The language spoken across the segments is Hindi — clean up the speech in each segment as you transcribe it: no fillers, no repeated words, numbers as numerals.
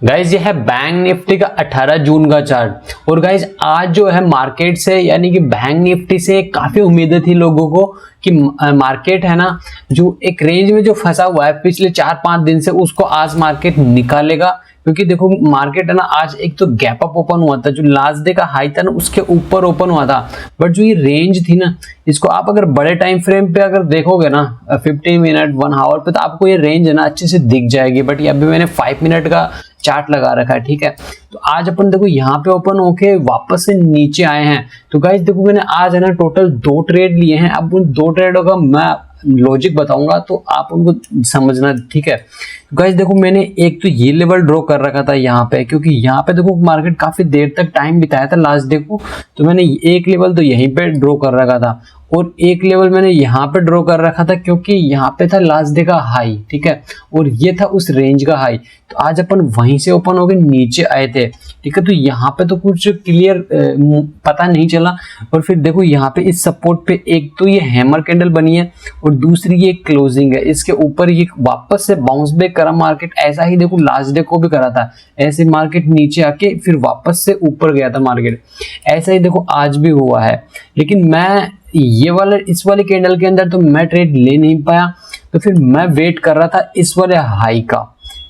गाइज ये है बैंक निफ्टी का 18 जून का चार्ट। और गाइज आज जो है मार्केट से यानी कि बैंक निफ्टी से काफी उम्मीदें थी लोगों को कि मार्केट है ना जो एक रेंज में जो फंसा हुआ है पिछले 4-5 दिन से उसको आज मार्केट निकालेगा। क्योंकि देखो मार्केट है ना आज एक तो गैप अप ओपन हुआ था, जो लास्ट डे का हाई था ना उसके ऊपर ओपन हुआ था, बट जो ये रेंज थी ना इसको आप अगर बड़े टाइम फ्रेम पे अगर देखोगे ना 50 मिनट 1 आवर पे तो आपको ये रेंज है ना अच्छे से दिख जाएगी। बट ये अभी मैंने 5 मिनट का चार्ट लगा रखा है, ठीक है। तो आज अपन देखो यहाँ पे ओपन होके वापस से नीचे आए हैं। तो गाइस देखो मैंने आज है ना टोटल 2 ट्रेड लिए हैं। अब उन 2 ट्रेडों का मैं लॉजिक बताऊंगा तो आप उनको समझना, ठीक है। तो गाइस देखो मैंने एक तो ये लेवल ड्रॉ कर रखा था यहाँ पे, क्योंकि यहाँ पे देखो मार्केट काफी देर तक टाइम बिताया था लास्ट डे को, तो मैंने एक लेवल तो यहीं पे ड्रॉ कर रखा था और एक लेवल मैंने यहाँ पे ड्रॉ कर रखा था क्योंकि यहाँ पे था लास्ट डे का हाई, ठीक है, और ये था उस रेंज का हाई। तो आज अपन वहीं से ओपन होके नीचे आए थे, ठीक है। तो यहाँ पे तो कुछ क्लियर पता नहीं चला। और फिर देखो यहाँ पे इस सपोर्ट पे एक तो ये हैमर कैंडल बनी है और दूसरी ये क्लोजिंग है, इसके ऊपर ये वापस से बाउंस बैक करा मार्केट। ऐसा ही देखो लास्ट डे को भी करा था, ऐसे मार्केट नीचे आके फिर वापस से ऊपर गया था मार्केट। ऐसा ही देखो आज भी हुआ है, लेकिन मैं ये वाले इस वाले कैंडल के अंदर तो मैं ट्रेड ले नहीं पाया। तो फिर मैं वेट कर रहा था इस वाले हाई का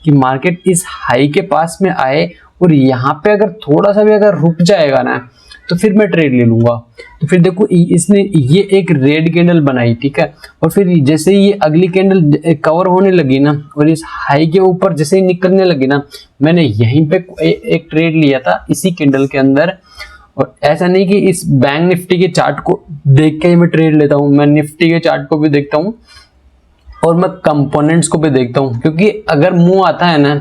कि मार्केट इस हाई के पास में आए और यहाँ पे अगर थोड़ा सा भी अगर रुक जाएगा ना तो फिर मैं ट्रेड ले लूंगा। तो फिर देखो इसने ये एक रेड कैंडल बनाई, ठीक है, और फिर जैसे ही ये अगली कैंडल कवर होने लगी ना और इस हाई के ऊपर जैसे ही निकलने लगी ना, मैंने यहीं पे एक ट्रेड लिया था इसी कैंडल के अंदर। और ऐसा नहीं कि इस बैंक निफ्टी के चार्ट को देख के ही मैं ट्रेड लेता हूं, मैं निफ्टी के चार्ट को भी देखता हूं और मैं कंपोनेंट्स को भी देखता हूं। क्योंकि अगर मुंह आता है ना,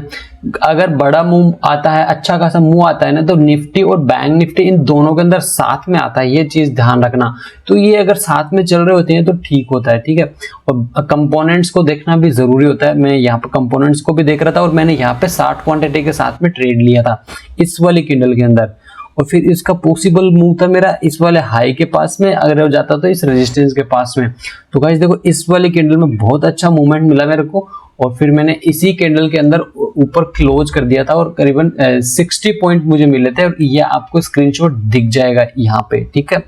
अगर बड़ा मुंह आता है, अच्छा खासा मुंह आता है ना, तो निफ्टी और बैंक निफ्टी इन दोनों के अंदर साथ में आता है, ये चीज ध्यान रखना। तो ये अगर साथ में चल रहे होते हैं तो ठीक होता है, ठीक है। और कंपोनेंट्स को देखना भी जरूरी होता है। मैं यहाँ पे कंपोनेंट्स को भी देख रहा था और मैंने यहाँ पे 60 क्वांटिटी के साथ में ट्रेड लिया था इस वाली कैंडल के अंदर। और फिर इसका पॉसिबल मूव था मेरा इस वाले हाई के पास में, अगर हो जाता तो इस रेजिस्टेंस के पास में। तो गाइस देखो इस वाले कैंडल में बहुत अच्छा मूवमेंट मिला मेरे को और फिर मैंने इसी कैंडल के अंदर ऊपर क्लोज कर दिया था और करीबन 60 पॉइंट मुझे मिले थे। और ये आपको स्क्रीनशॉट दिख जाएगा यहाँ पे, ठीक है।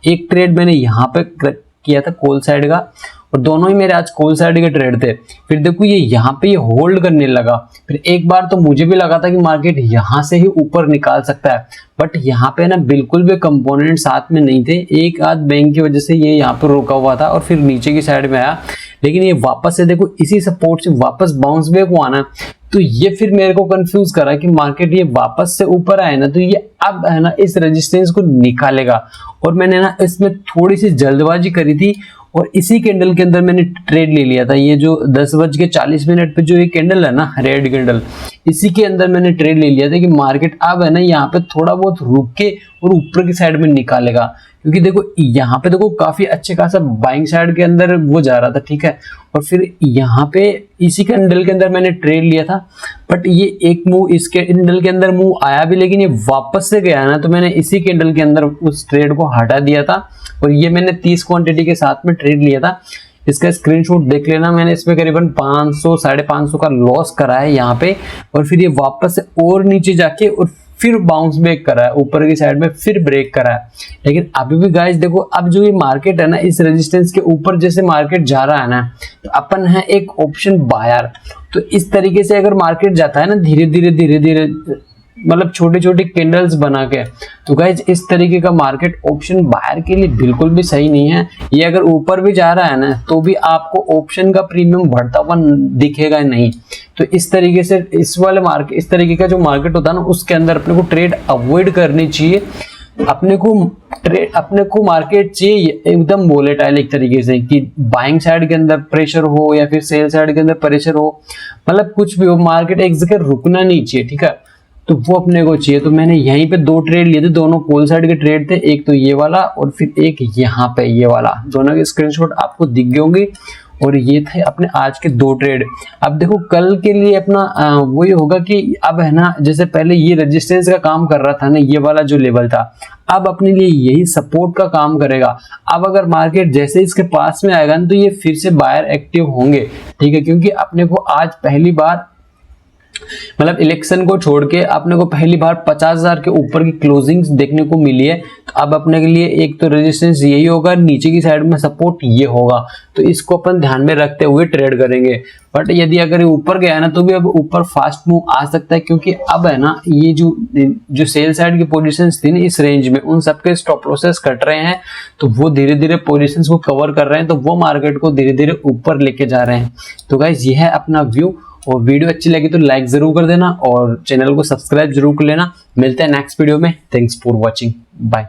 एक ट्रेड मैंने यहाँ पे किया था कॉल साइड का और दोनों ही मेरे आज कॉल साइड के ट्रेड थे। फिर देखो ये यहाँ पे ये होल्ड करने लगा। फिर एक बार तो मुझे भी लगा था कि मार्केट यहाँ से ही ऊपर निकाल सकता है, बट यहाँ पे ना बिल्कुल भी कंपोनेंट साथ में नहीं थे। एक आध बैंक की वजह से ये यहाँ पे रुका हुआ था और फिर नीचे की साइड में आया, लेकिन ये वापस से देखो इसी सपोर्ट से वापस बाउंस बैक हुआ ना, तो ये फिर मेरे को कंफ्यूज करा कि मार्केट ये वापस से ऊपर आए ना तो ये अब है ना इस रेजिस्टेंस को निकालेगा। और मैंने ना इसमें थोड़ी सी जल्दबाजी करी थी और इसी कैंडल के अंदर मैंने ट्रेड ले लिया था। ये जो 10:40 पे जो ये कैंडल है ना रेड कैंडल, इसी के अंदर मैंने ट्रेड ले लिया था कि मार्केट अब है ना यहाँ पे थोड़ा बहुत रुक के और ऊपर की साइड में निकालेगा। क्योंकि देखो यहाँ पे देखो काफी अच्छे खासा बाइंग साइड के अंदर वो जा रहा था, ठीक है। और फिर यहाँ पे इसी कैंडल के अंदर मैंने ट्रेड लिया था, बट ये एक मूव इस कैंडल के अंदर मूव आया भी, लेकिन ये वापस से गया ना तो मैंने इसी कैंडल के अंदर उस ट्रेड को हटा दिया था। और ये मैंने 30 क्वांटिटी के साथ में ट्रेड लिया था। इसका स्क्रीनशॉट देख लेना, मैंने इसमें करीबन 500-550 का लॉस करा है यहाँ पे। और फिर ये वापस से और नीचे जाके और फिर बाउंस बैक करा है, ऊपर की साइड में फिर ब्रेक करा है। लेकिन अभी भी गाइस देखो अब जो ये मार्केट है ना इस रेजिस्टेंस के ऊपर जैसे मार्केट जा रहा है ना, तो अपन है एक ऑप्शन बायर। तो इस तरीके से अगर मार्केट जाता है ना धीरे धीरे मतलब छोटे छोटे कैंडल्स बना के, तो गाइज इस तरीके का मार्केट ऑप्शन बायर के लिए बिल्कुल भी सही नहीं है। ये अगर ऊपर भी जा रहा है ना तो भी आपको ऑप्शन का प्रीमियम बढ़ता हुआ दिखेगा नहीं। तो इस तरीके से इस वाले मार्केट, इस तरीके का जो मार्केट होता है ना उसके अंदर अपने को ट्रेड अवॉइड करनी चाहिए। अपने को मार्केट चाहिए एकदम वोलेटाइल एक तरीके से कि बाइंग साइड के अंदर प्रेशर हो या फिर सेल साइड के अंदर प्रेशर हो, मतलब कुछ भी हो, मार्केट एक जगह रुकना नहीं चाहिए, ठीक है। तो वो अपने को चाहिए। तो मैंने यहीं पे 2 ट्रेड लिए थे, दोनों कॉल साइड के ट्रेड थे, एक तो ये वाला और फिर एक यहाँ पे ये वाला। दोनों के स्क्रीनशॉट आपको दिख गए होंगे। और ये थे अपने आज के 2 ट्रेड। अब देखो कल के लिए अपना वही होगा कि अब है ना जैसे पहले ये रेजिस्टेंस का काम कर रहा था ना ये वाला जो लेवल था, अब अपने लिए यही सपोर्ट का काम करेगा। अब अगर मार्केट जैसे इसके पास में आएगा ना तो ये फिर से बायर एक्टिव होंगे, ठीक है। क्योंकि अपने को आज पहली बार मतलब इलेक्शन को छोड़ के अपने को पहली बार 50,000 के ऊपर की क्लोजिंग्स देखने को मिली है। तो अब अपने के लिए एक तो रेजिस्टेंस यही होगा, नीचे की साइड में सपोर्ट ये होगा, तो इसको अपन ध्यान में रखते हुए ट्रेड करेंगे। बट यदि अगर ये ऊपर गया ना तो भी अब ऊपर फास्ट मूव आ सकता है, क्योंकि अब है ना ये जो सेल साइड की पोजीशंस थी ना इस रेंज में, उन सबके स्टॉप लॉसेस कट रहे हैं, तो वो धीरे धीरे पोजीशंस को कवर कर रहे हैं, तो वो मार्केट को धीरे धीरे ऊपर लेके जा रहे हैं। तो गाइज ये है अपना व्यू, और वीडियो अच्छी लगी तो लाइक जरूर कर देना और चैनल को सब्सक्राइब जरूर कर लेना। मिलते हैं नेक्स्ट वीडियो में। Thanks for watching, bye.